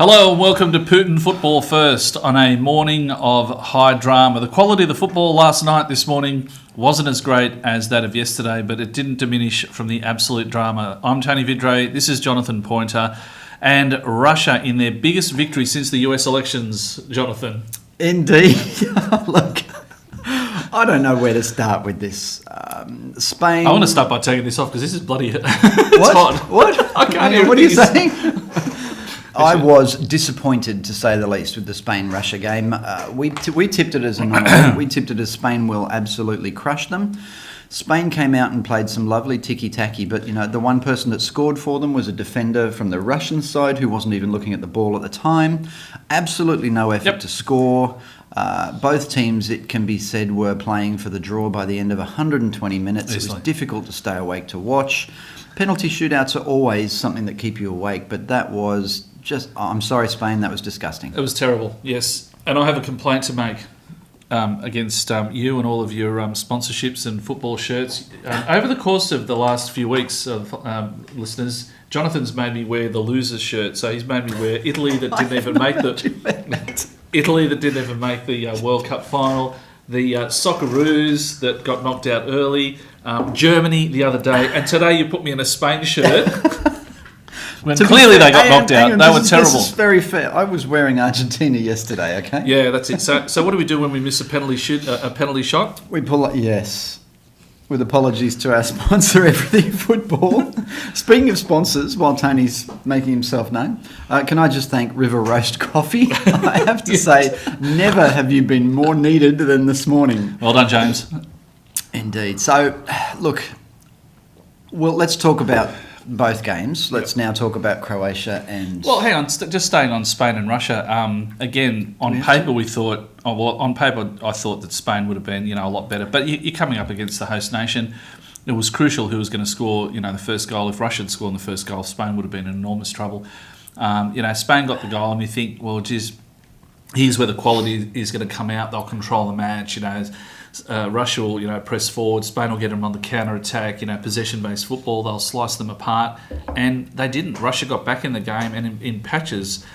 Hello and welcome to Putin Football First on a morning of high drama. The quality of the football last night, this morning, wasn't as great as that of yesterday, but it didn't diminish from the absolute drama. I'm Tony Vidre, this is Jonathan Pointer, and Russia in their biggest victory since the US elections, Jonathan. Indeed. Look, I don't know where to start with this. Spain... I want to start by taking this off because this is bloody... What? hot. What? I can't hear what are you things. saying? I was disappointed, to say the least, with the Spain-Russia game. We tipped it as a non. We tipped it as Spain will absolutely crush them. Spain came out and played some lovely ticky-tacky, but the one person that scored for them was a defender from the Russian side who wasn't even looking at the ball at the time. Absolutely no effort to score. Both teams, it can be said, were playing for the draw by the end of 120 minutes. It was difficult to stay awake to watch. Penalty shootouts are always something that keep you awake, but that was just... I'm sorry, Spain, that was disgusting. It was terrible, yes. And I have a complaint to make against you and all of your sponsorships and football shirts. Over the course of the last few weeks of listeners, Jonathan's made me wear the loser's shirt. So he's made me wear Italy that didn't even make the World Cup final, the Socceroos that got knocked out early, Germany the other day, and today you put me in a Spain shirt. When clearly they got knocked out. They were terrible. This is very fair. I was wearing Argentina yesterday, okay? Yeah, that's it. So what do we do when we miss a penalty shot? We pull it, yes. With apologies to our sponsor, Everything Football. Speaking of sponsors, while Tony's making himself known, can I just thank River Roast Coffee? I have to say, never have you been more needed than this morning. Well done, James. Indeed. So, look, let's talk about both games. Let's now talk about Croatia and... Well, hang on. Just staying on Spain and Russia. Again, on paper we thought... on paper I thought that Spain would have been, a lot better. But you're coming up against the host nation. It was crucial who was going to score, the first goal. If Russia had scored in the first goal, Spain would have been in enormous trouble. Spain got the goal, and you think, well, geez, here's where the quality is going to come out. They'll control the match, Russia will, press forward. Spain will get them on the counter-attack, possession-based football. They'll slice them apart. And they didn't. Russia got back in the game and in patches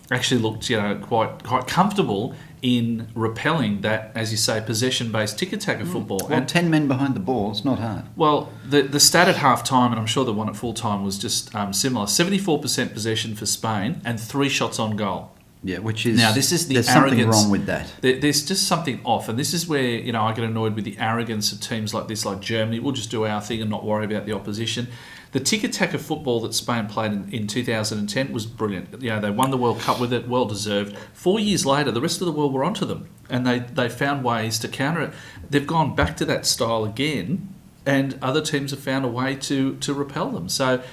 actually looked, quite comfortable in repelling that, as you say, possession-based tick-attack of football. Well, 10 men behind the ball, it's not hard. Well, the stat at half-time, and I'm sure the one at full-time was just similar, 74% possession for Spain and 3 shots on goal. Yeah, which is... Now, this is the there's arrogance. Something wrong with that. There's just something off. And this is where, I get annoyed with the arrogance of teams like this, like Germany. We'll just do our thing and not worry about the opposition. The tick-attack of football that Spain played in 2010 was brilliant. They won the World Cup with it, well-deserved. 4 years later, the rest of the world were onto them. And they found ways to counter it. They've gone back to that style again, and other teams have found a way to repel them. So...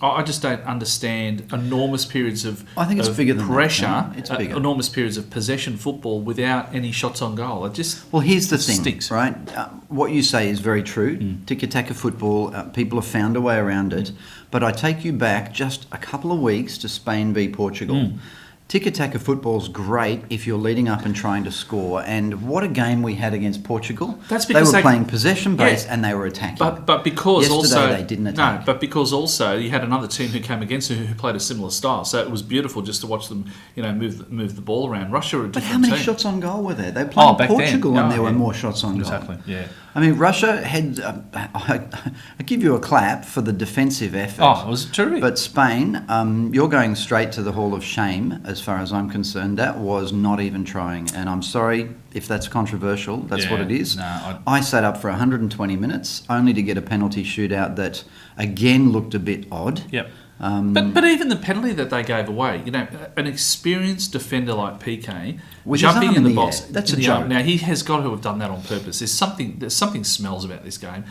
I just don't understand enormous periods of I think it's bigger than pressure, that, it's bigger. Enormous periods of possession football without any shots on goal. Well, here's the thing, stinks. Right? What you say is very true. Tiki-taka football, people have found a way around it. But I take you back just a couple of weeks to Spain v Portugal. Tiki-taka football's great if you're leading up and trying to score. And what a game we had against Portugal. That's because they were playing possession-based and they were attacking. But because yesterday also... they didn't attack. No, but because also you had another team who came against them who played a similar style. So it was beautiful just to watch them, move the ball around. Russia were a different team. But how many shots on goal were there? They played Portugal and there were more shots on goal. Exactly, yeah. I mean, Russia had... I give you a clap for the defensive effort. Oh, it was terrific. But Spain, you're going straight to the Hall of Shame, as far as I'm concerned. That was not even trying. And I'm sorry if that's controversial. That's what it is. No, I sat up for 120 minutes, only to get a penalty shootout that, again, looked a bit odd. Yep. But even the penalty that they gave away, an experienced defender like PK with jumping in the box, that's a joke. Now he has got to have done that on purpose. There's something smells about this game.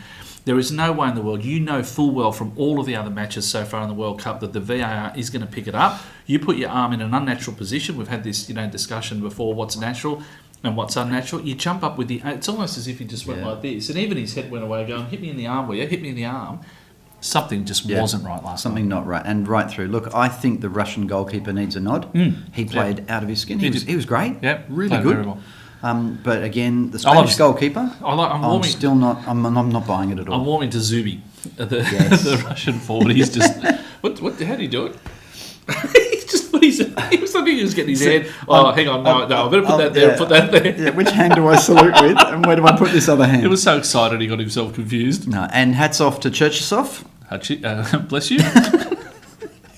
There is no way in the world, full well from all of the other matches so far in the World Cup that the VAR is going to pick it up. You put your arm in an unnatural position. We've had this discussion before. What's natural and what's unnatural? You jump up with it's almost as if he just went like this, and even his head went away, going, "Hit me in the arm, will you? Hit me in the arm." Something just wasn't right last Something night. not right. And right through. Look, I think the Russian goalkeeper needs a nod. He played out of his skin. He was great. Yeah, really good. Very well. But again, the Spanish goalkeeper, I'm not buying it at all. I'm warming to Zubi, the Russian forward. He's just... How do you do it? just put his. He was looking. He was getting his hand. Oh, hang on, no, I better put that there. Put that there. Yeah, which hand do I salute with, and where do I put this other hand? He was so excited he got himself confused. No, and hats off to Cherchesov. Bless you.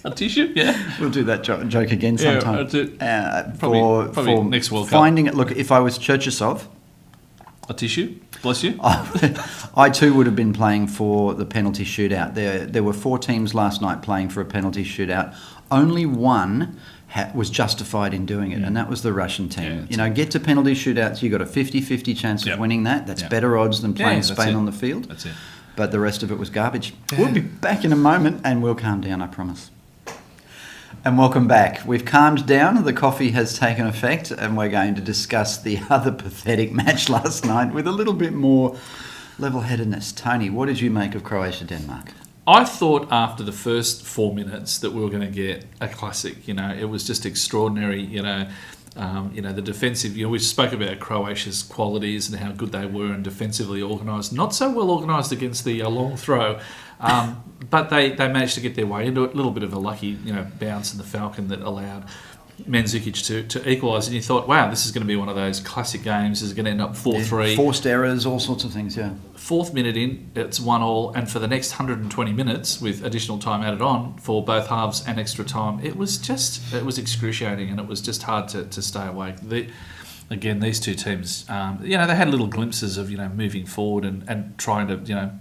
A tissue, yeah. We'll do that joke again sometime. Probably next World Cup. Finding it. Look, if I was Cherchesov, a tissue. Bless you. I too would have been playing for the penalty shootout. There were 4 teams last night playing for a penalty shootout. Only one was justified in doing it, and that was the Russian team. Get to penalty shootouts, you got a 50-50 chance of winning that. That's better odds than playing Spain on the field. That's it. But the rest of it was garbage. Yeah. We'll be back in a moment, and we'll calm down, I promise. And welcome back. We've calmed down, the coffee has taken effect, and we're going to discuss the other pathetic match last night with a little bit more level-headedness. Tony, what did you make of Croatia-Denmark? I thought after the first 4 minutes that we were going to get a classic. It was just extraordinary. The defensive. We spoke about Croatia's qualities and how good they were and defensively organised. Not so well organised against the long throw. But they managed to get their way into it. A little bit of a lucky, bounce in the Falcon that allowed Mandzukic to equalise. And you thought, wow, this is going to be one of those classic games. This is going to end up 4-3. Yeah, forced errors, all sorts of things, yeah. 4th minute in, it's 1-1. And for the next 120 minutes, with additional time added on for both halves and extra time, it was excruciating, and it was just hard to stay awake. Again, these two teams, they had little glimpses of, moving forward and trying to,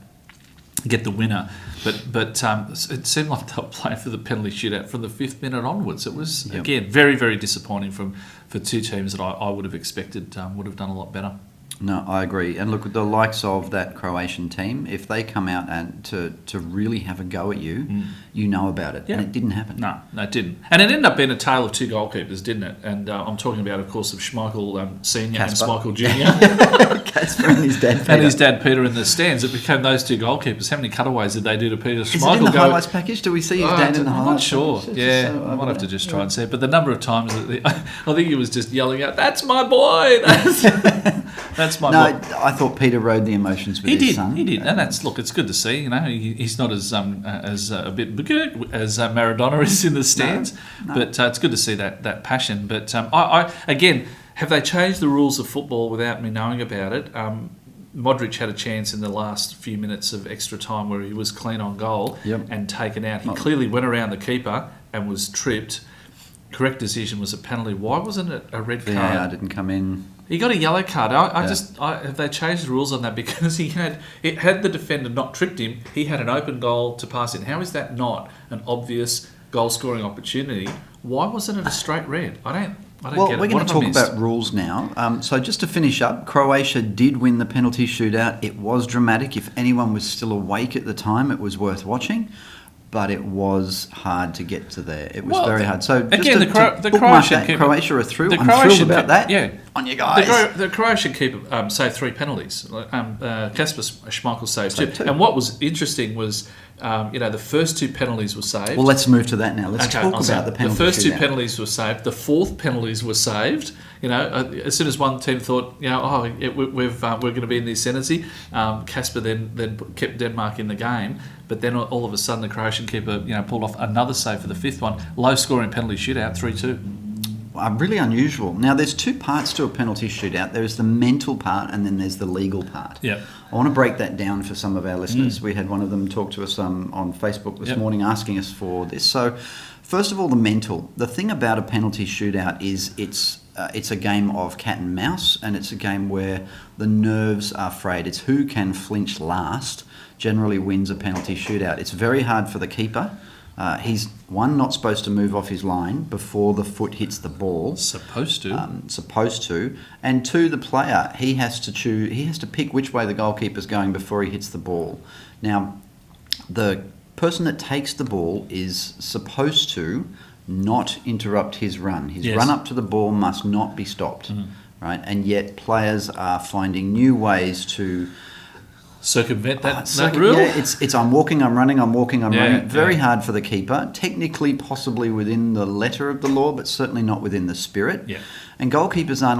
get the winner, but it seemed like they were playing for the penalty shootout from the 5th minute onwards. It was again very, very disappointing for two teams that I would have expected would have done a lot better. No, I agree. And look, the likes of that Croatian team, if they come out and to really have a go at you, you know about it. Yeah. And it didn't happen. No, it didn't. And it ended up being a tale of 2 goalkeepers, didn't it? And I'm talking about, of course, of Schmeichel Senior Kasper. And Schmeichel Junior. Kasper and his dad Peter. And his dad Peter in the stands. It became those 2 goalkeepers. How many cutaways did they do to Peter Schmeichel? Is it in the highlights package? Do we see his dad in the highlights? I'm not sure. Yeah, I might have to just try and see it. But the number of times that I think he was just yelling out, "That's my boy! That's my boy!" I thought Peter rode the emotions with his son. He did, and it's good to see. He's not as a bit bigger as Maradona is in the stands, but it's good to see that passion. But I again, have they changed the rules of football without me knowing about it? Modric had a chance in the last few minutes of extra time where he was clean on goal and taken out. He clearly went around the keeper and was tripped. Correct decision was a penalty. Why wasn't it a red card? Yeah, I didn't come in. He got a yellow card. Have they changed the rules on that? Because had the defender not tripped him, he had an open goal to pass in. How is that not an obvious goal scoring opportunity? Why wasn't it a straight red? I don't get it. Well, we're going to talk about rules now. So just to finish up, Croatia did win the penalty shootout. It was dramatic. If anyone was still awake at the time, it was worth watching. But it was hard to get to there. It was very hard. So again, the Croatia are through. I'm thrilled about that. Yeah, on you guys. The Croatian keeper saved 3 penalties. Kasper Schmeichel saved 2. And what was interesting was, the first 2 penalties were saved. Well, let's move to that now. Let's talk about the penalties. The first 2 penalties were saved. The 4th penalties were saved. As soon as one team thought, we're going to be in the ascendancy, Kasper then kept Denmark in the game. But then all of a sudden, the Croatian keeper, pulled off another save for the 5th one. Low scoring penalty shootout, 3-2. Really unusual. Now, there's 2 parts to a penalty shootout. There's the mental part, and then there's the legal part. Yeah. I want to break that down for some of our listeners. We had one of them talk to us on Facebook this morning asking us for this. So, first of all, the mental. The thing about a penalty shootout is it's a game of cat and mouse, and it's a game where the nerves are frayed. It's who can flinch last generally wins a penalty shootout. It's very hard for the keeper. He's, not supposed to move off his line before the foot hits the ball. Supposed to. And 2, the player, he has to pick which way the goalkeeper's going before he hits the ball. Now, the person that takes the ball is supposed to not interrupt his run. His run up to the ball must not be stopped, right? And yet players are finding new ways to circumvent that rule? Yeah, it's I'm walking, I'm running, I'm walking, I'm running. Very yeah. hard for the keeper. Technically, possibly within the letter of the law, but certainly not within the spirit. Yeah. And goalkeepers aren't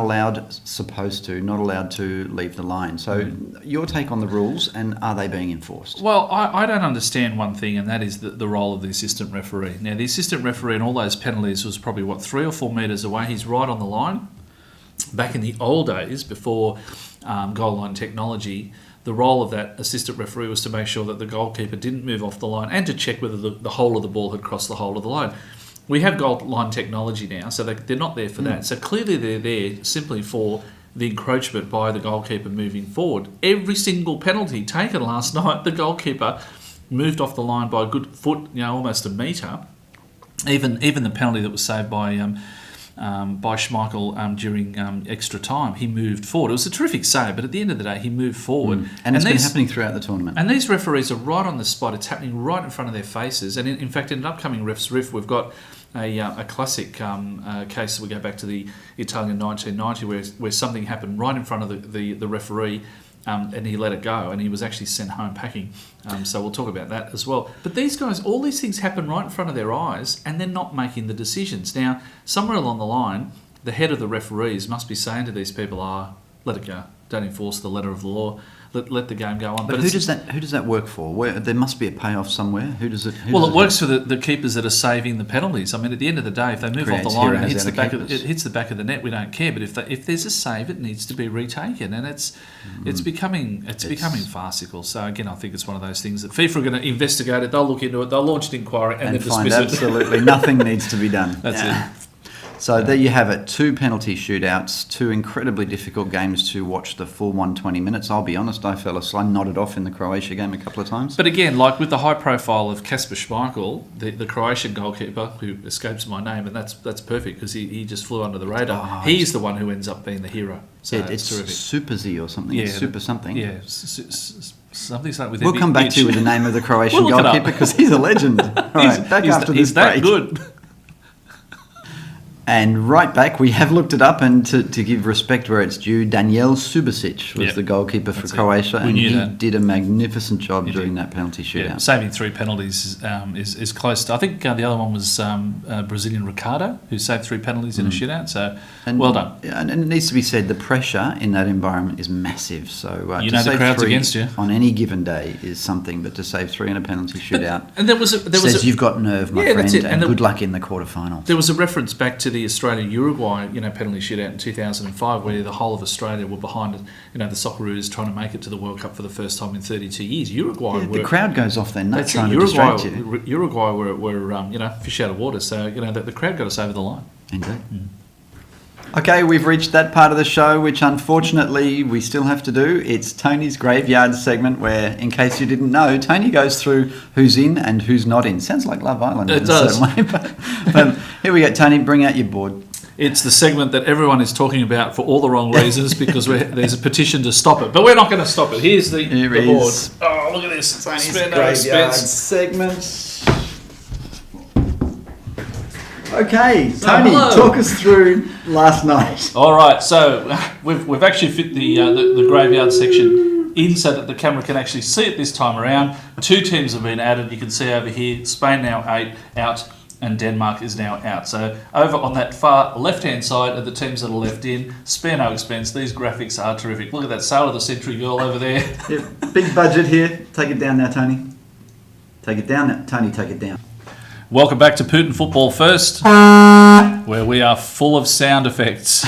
not allowed to leave the line. So your take on the rules, and are they being enforced? Well, I don't understand one thing, and that is the role of the assistant referee. Now, the assistant referee in all those penalties was probably, 3 or 4 metres away. He's right on the line. Back in the old days, before goal line technology, the role of that assistant referee was to make sure that the goalkeeper didn't move off the line and to check whether the whole of the ball had crossed the whole of the line. We have goal line technology now, so they're not there for that. So clearly they're there simply for the encroachment by the goalkeeper moving forward. Every single penalty taken last night, the goalkeeper moved off the line by a good foot, almost a metre. Even the penalty that was saved by Schmeichel during extra time, he moved forward. It was a terrific save, but at the end of the day, he moved forward. And it's been happening throughout the tournament. And these referees are right on the spot. It's happening right in front of their faces. And in fact, in an upcoming Ref's Riff, we've got a classic case. We go back to the Italian 1990, where something happened right in front of the referee. And he let it go, and he was actually sent home packing. So we'll talk about that as well. But these guys, all these things happen right in front of their eyes, and they're not making the decisions. Now, somewhere along the line, the head of the referees must be saying to these people, let it go. Don't enforce the letter of the law. Let the game go on. But who does that work for? There must be a payoff somewhere. Who does it? It works for the keepers that are saving the penalties. I mean, at the end of the day, if they move off the line and it hits the back of the net, we don't care. But if there's a save, it needs to be retaken, and it's becoming farcical. So again, I think it's one of those things that FIFA are going to investigate it. They'll look into it. They'll launch an inquiry and then find dismiss it. Absolutely nothing needs to be done. That's it. So there you have it, 2 penalty shootouts, 2 incredibly difficult games to watch the full 120 minutes. I'll be honest, I nodded off in the Croatia game a couple of times. But again, like with the high profile of Kasper Schmeichel, the Croatian goalkeeper, who escapes my name, and that's perfect because he just flew under the radar. He's the one who ends up being the hero. So it's terrific. Super Z or something. Yeah, Super something. Yeah, something like with. We'll come back to you with the name of the Croatian goalkeeper because he's a legend. All right, back after this break. He's that good. And right back, we have looked it up, and to give respect where it's due, Daniel Subasic was the goalkeeper for Croatia, and he did a magnificent job during that penalty shootout. Yeah, saving 3 penalties is close to. I think the other one was Brazilian Ricardo, who saved 3 penalties in a shootout. So well done. And it needs to be said, the pressure in that environment is massive. So the crowd's against you on any given day is something, but to save 3 in a penalty shootout, and there was you've got nerve, my friend, and good luck in the quarterfinal. There was a reference back to the Australia-Uruguay, penalty shootout in 2005, where the whole of Australia were behind it. The Socceroos trying to make it to the World Cup for the first time in 32 years. Uruguay, the crowd goes off their nuts trying to distract you. Uruguay were fish out of water, so the crowd got us over the line. Indeed. Okay, we've reached that part of the show, which unfortunately we still have to do. It's Tony's Graveyard segment, where, in case you didn't know, Tony goes through who's in and who's not in. Sounds like Love Island in a certain way. But here we go, Tony, bring out your board. It's the segment that everyone is talking about for all the wrong reasons because there's a petition to stop it. But we're not going to stop it. Here's the board. Oh, look at this. Tony's Graveyard segment. Okay, Tony, talk us through last night. All right, so we've actually fit the graveyard section in so that the camera can actually see it this time around. 2 teams have been added. You can see over here, Spain now 8 out, and Denmark is now out. So over on that far left-hand side are the teams that are left in. Spare no expense. These graphics are terrific. Look at that Sail of the Century girl over there. Yeah, big budget here. Take it down now, Tony. Take it down now. Tony, take it down. Welcome back to Putin Football First, where we are full of sound effects.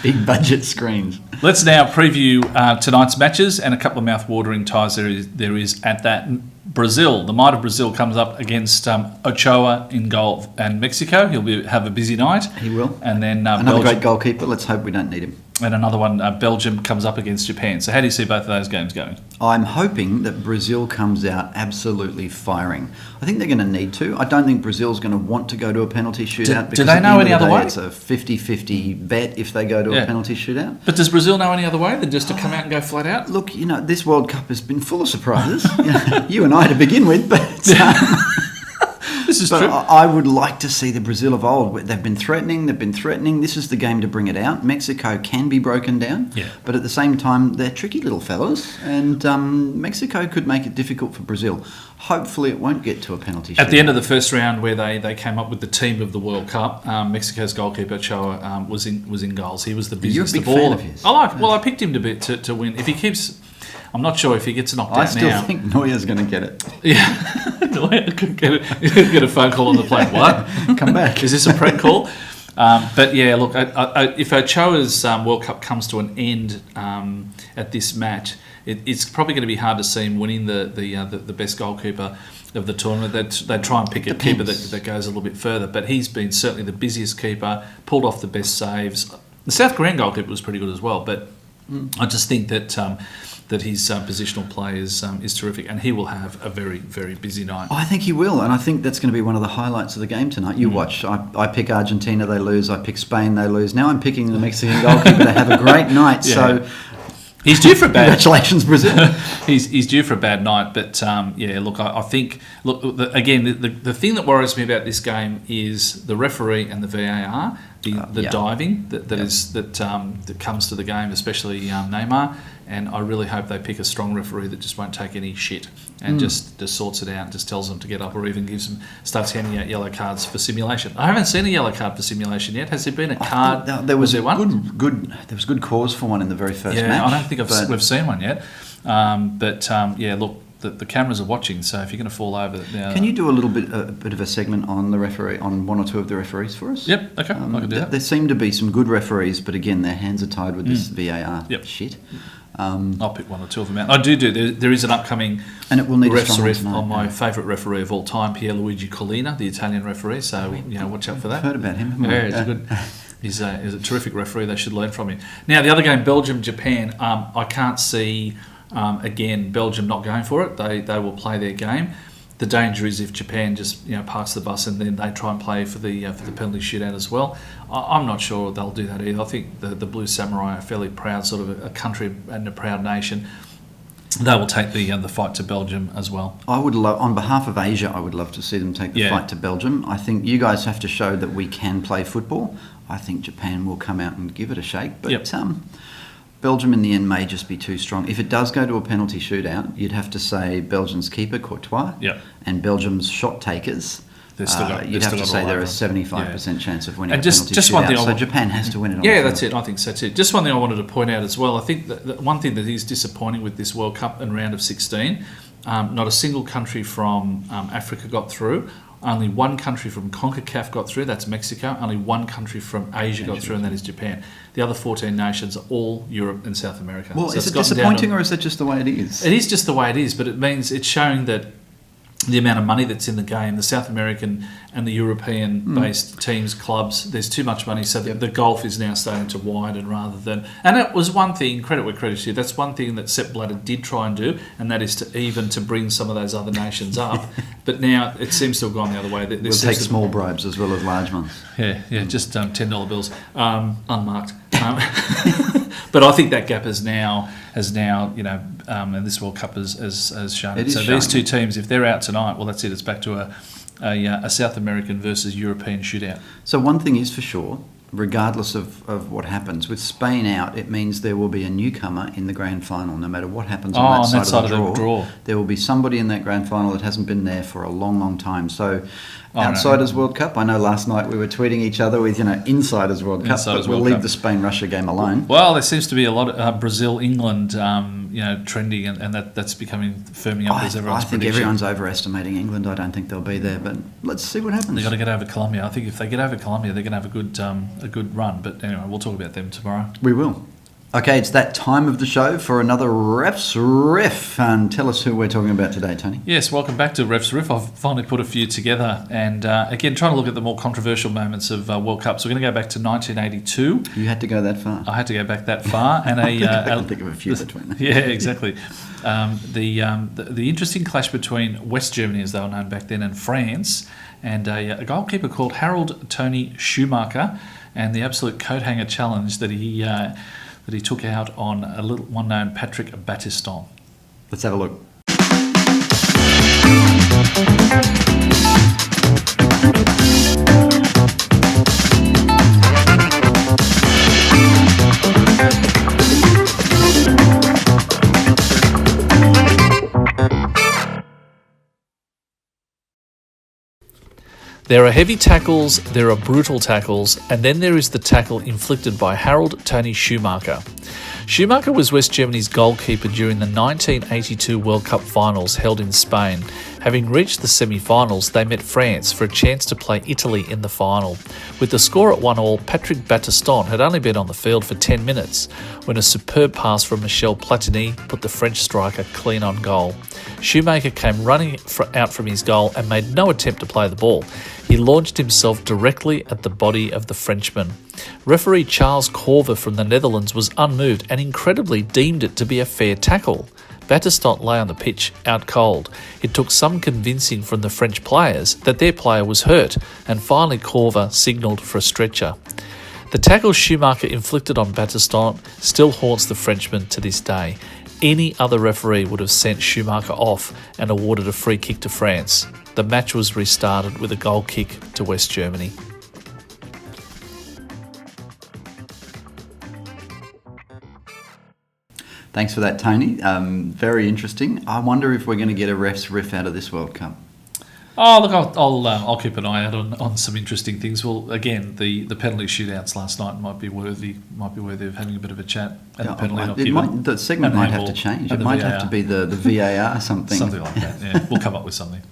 Big budget screens. Let's now preview tonight's matches and a couple of mouth-watering ties there is at that. Brazil, the might of Brazil comes up against Ochoa in goal and Mexico. He'll have a busy night. He will. And then another Belgium, great goalkeeper. Let's hope we don't need him. And another one, Belgium comes up against Japan. So how do you see both of those games going? I'm hoping that Brazil comes out absolutely firing. I think they're going to need to. I don't think Brazil's going to want to go to a penalty shootout. Do they know any other way? It's a 50-50 bet if they go to a penalty shootout. But does Brazil know any other way than just to come out and go flat out? Look, this World Cup has been full of surprises. You and I to begin with, but... This is But true. I would like to see the Brazil of old. They've been threatening. This is the game to bring it out. Mexico can be broken down. Yeah. But at the same time, they're tricky little fellas. And Mexico could make it difficult for Brazil. Hopefully it won't get to a penalty At the shootout. end of the first round, where they came up with the team of the World Cup, Mexico's goalkeeper Ochoa was in goals. He was the busiest You're a big of all. fan of his. I picked him to win. If he keeps, I'm not sure if he gets knocked out now. I still think Neuer's going to get it. Yeah, Neuer could get a phone call on the plane. What? Come back. Is this a prank call? But yeah, look, if Ochoa's World Cup comes to an end at this match, it's probably going to be hard to see him winning the best goalkeeper of the tournament. They'd try and pick a keeper that goes a little bit further, but he's been certainly the busiest keeper, pulled off the best saves. The South Korean goalkeeper was pretty good as well, but I just think that his positional play is terrific, and he will have a very, very busy night. I think he will, and I think that's going to be one of the highlights of the game tonight. You watch. I pick Argentina, they lose. I pick Spain, they lose. Now I'm picking the Mexican goalkeeper to have a great night. Yeah. So he's due for a bad. Congratulations, Brazil. he's due for a bad night, but yeah. Look, I think the thing that worries me about this game is the referee and the VAR, the diving that comes to the game, especially Neymar. And I really hope they pick a strong referee that just won't take any shit and just sorts it out and just tells them to get up, or even starts handing out yellow cards for simulation. I haven't seen a yellow card for simulation yet. Has there been a card? There was one? There was good cause for one in the very first match. Yeah, I don't think we've seen one yet. Yeah, look, the cameras are watching, so if you're going to fall over... Can you do a bit of a segment on the referee, on one or two of the referees for us? Yep, okay, I can do that. There seem to be some good referees, but again, their hands are tied with this VAR shit. I'll pick one or two of them out. I do. There is an upcoming and it will need refs a strong ref on my favourite referee of all time, Pierluigi Collina, the Italian referee. So watch out for that. I've heard about him. Haven't Yeah, we? he's good. He's a terrific referee. They should learn from him. Now the other game, Belgium-Japan. I can't see again Belgium not going for it. They will play their game. The danger is if Japan just parks the bus and then they try and play for the penalty shootout as well. I'm not sure they'll do that either. I think the Blue Samurai are fairly proud, sort of a country and a proud nation. They will take the fight to Belgium as well. I would love, on behalf of Asia, I would love to see them take the fight to Belgium. I think you guys have to show that we can play football. I think Japan will come out and give it a shake, but Belgium in the end may just be too strong. If it does go to a penalty shootout, you'd have to say Belgium's keeper, Courtois, and Belgium's shot takers. You'd have to say they're a 75% chance of winning a penalty shootout. So Japan has to win it. Yeah, that's it. I think so too. Just one thing I wanted to point out as well. I think that one thing that is disappointing with this World Cup and round of 16, not a single country from Africa got through. Only one country from CONCACAF got through, that's Mexico. Only one country from Asia got through, and that is Japan. The other 14 nations are all Europe and South America. Well, so is it disappointing or is it just the way it is? It is just the way it is, but it means it's showing that the amount of money that's in the game, the South American and the European-based teams, clubs, there's too much money, so the gulf is now starting to widen rather than... And that was one thing, credit where credit's due, that's one thing that Sepp Blatter did try and do, and that is to bring some of those other nations up. But now it seems to have gone the other way. We'll take small bribes as well as large ones. Yeah, just $10 bills, unmarked. But I think that gap has now, and this World Cup has shown it. So these two teams, if they're out tonight, well, that's it. It's back to a South American versus European shootout. So one thing is for sure, regardless of what happens, with Spain out, it means there will be a newcomer in the grand final, no matter what happens on that side of the draw. There will be somebody in that grand final that hasn't been there for a long, long time. So Outsiders World Cup. I know last night we were tweeting each other with, Insiders World Cup, but we'll leave the Spain-Russia game alone. Well, there seems to be a lot of Brazil-England, trending, and that's firming up as everyone's I think everyone's overestimating England. I don't think they'll be there, but let's see what happens. They've got to get over Colombia. I think if they get over Colombia, they're going to have a good run. But anyway, we'll talk about them tomorrow. We will. Okay, it's that time of the show for another Ref's Riff. And tell us who we're talking about today, Tony. Yes, welcome back to Ref's Riff. I've finally put a few together. And again, trying to look at the more controversial moments of World Cup. So we're going to go back to 1982. You had to go that far. I had to go back that far. And I can think of a few between them. Yeah, exactly. The interesting clash between West Germany, as they were known back then, and France, and a goalkeeper called Harold Tony Schumacher, and the absolute coat hanger challenge that he took out on one known Patrick Battiston. Let's have a look. There are heavy tackles, there are brutal tackles, and then there is the tackle inflicted by Harald Tony Schumacher. Schumacher was West Germany's goalkeeper during the 1982 World Cup finals held in Spain. Having reached the semi-finals, they met France for a chance to play Italy in the final. With the score at 1-1, Patrick Battiston had only been on the field for 10 minutes when a superb pass from Michel Platini put the French striker clean on goal. Schumacher came running out from his goal and made no attempt to play the ball. He launched himself directly at the body of the Frenchman. Referee Charles Corver from the Netherlands was unmoved and incredibly deemed it to be a fair tackle. Battiston lay on the pitch, out cold. It took some convincing from the French players that their player was hurt, and finally Corver signalled for a stretcher. The tackle Schumacher inflicted on Battiston still haunts the Frenchman to this day. Any other referee would have sent Schumacher off and awarded a free kick to France. The match was restarted with a goal kick to West Germany. Thanks for that, Tony. Very interesting. I wonder if we're going to get a ref's riff out of this World Cup. Oh, look, I'll keep an eye out on some interesting things. Well, again, the penalty shootouts last night might be worthy of having a bit of a chat. And the penalty not given. The segment might have to change. It might have to be the VAR something. Something like that, yeah. We'll come up with something.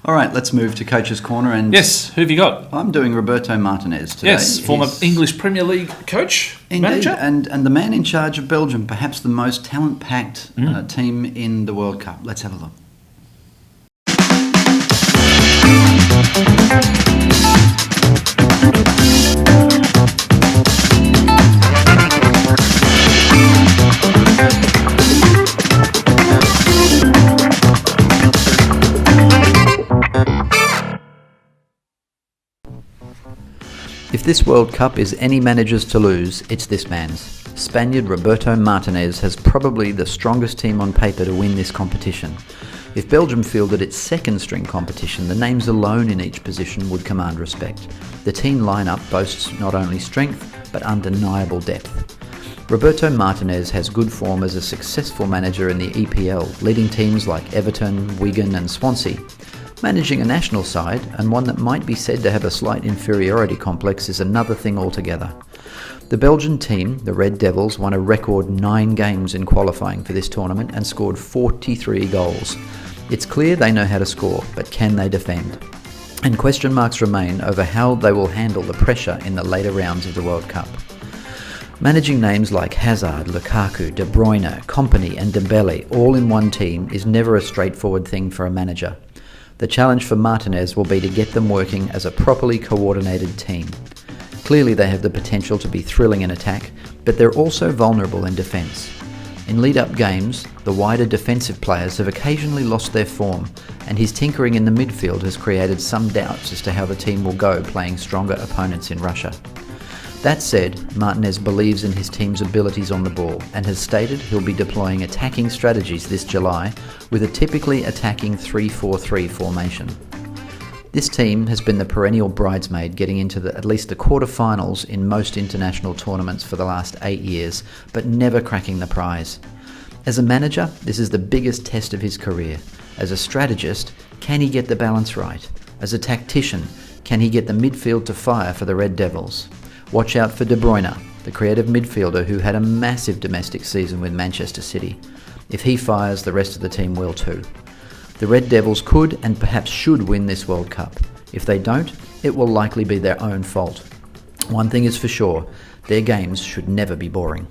All right, let's move to Coach's Corner. And yes, who have you got? I'm doing Roberto Martinez today. Yes, former English Premier League coach, indeed, manager. And the man in charge of Belgium, perhaps the most talent-packed team in the World Cup. Let's have a look. If this World Cup is any manager's to lose, it's this man's. Spaniard Roberto Martinez has probably the strongest team on paper to win this competition. If Belgium fielded its second-string competition, the names alone in each position would command respect. The team lineup boasts not only strength, but undeniable depth. Roberto Martinez has good form as a successful manager in the EPL, leading teams like Everton, Wigan and Swansea. Managing a national side, and one that might be said to have a slight inferiority complex, is another thing altogether. The Belgian team, the Red Devils, won a record 9 games in qualifying for this tournament and scored 43 goals. It's clear they know how to score, but can they defend? And question marks remain over how they will handle the pressure in the later rounds of the World Cup. Managing names like Hazard, Lukaku, De Bruyne, Kompany and Dembele all in one team is never a straightforward thing for a manager. The challenge for Martinez will be to get them working as a properly coordinated team. Clearly they have the potential to be thrilling in attack, but they're also vulnerable in defence. In lead-up games, the wider defensive players have occasionally lost their form, and his tinkering in the midfield has created some doubts as to how the team will go playing stronger opponents in Russia. That said, Martinez believes in his team's abilities on the ball and has stated he'll be deploying attacking strategies this July with a typically attacking 3-4-3 formation. This team has been the perennial bridesmaid getting into at least the quarter-finals in most international tournaments for the last 8 years, but never cracking the prize. As a manager, this is the biggest test of his career. As a strategist, can he get the balance right? As a tactician, can he get the midfield to fire for the Red Devils? Watch out for De Bruyne, the creative midfielder who had a massive domestic season with Manchester City. If he fires, the rest of the team will too. The Red Devils could and perhaps should win this World Cup. If they don't, it will likely be their own fault. One thing is for sure, their games should never be boring.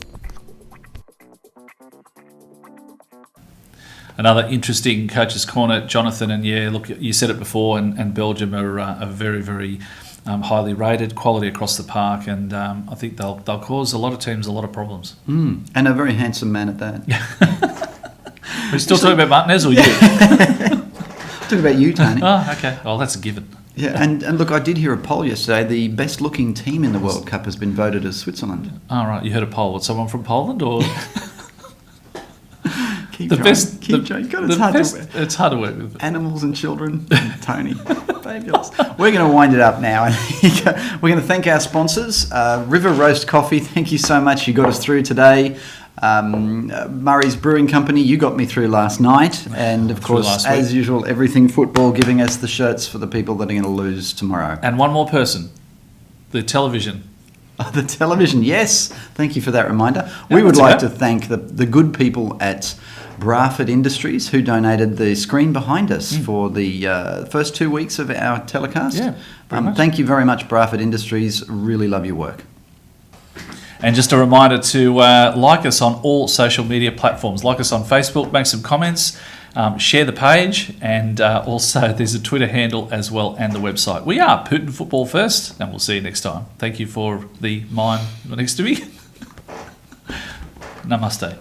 Another interesting Coach's Corner, Jonathan, and yeah, look, you said it before, and Belgium are very, very highly rated, quality across the park, and I think they'll cause a lot of teams a lot of problems. And a very handsome man at that. We're still talking about Martinez or you? Talking about you, Tony. Oh, okay. Well, that's a given. Yeah, and look, I did hear a poll yesterday. The best-looking team in the World Cup has been voted as Switzerland. Oh, right. You heard a poll. What, someone from Poland or? Keep trying. It's hard to work with. Animals and children. Tony. Fabulous. We're going to wind it up now. We're going to thank our sponsors. River Roast Coffee, thank you so much. You got us through today. Murray's Brewing Company, you got me through last night. And, of course, as usual, Everything Football giving us the shirts for the people that are going to lose tomorrow. And one more person, the television. The television, yes. Thank you for that reminder. We would like to thank the good people at Bradford Industries who donated the screen behind us for the first 2 weeks of our telecast. Yeah, thank you very much, Bradford Industries. Really love your work. And just a reminder to like us on all social media platforms. Like us on Facebook, make some comments, share the page, and also there's a Twitter handle as well and the website. We are Putin Football First, and we'll see you next time. Thank you for the mime next to me. Namaste.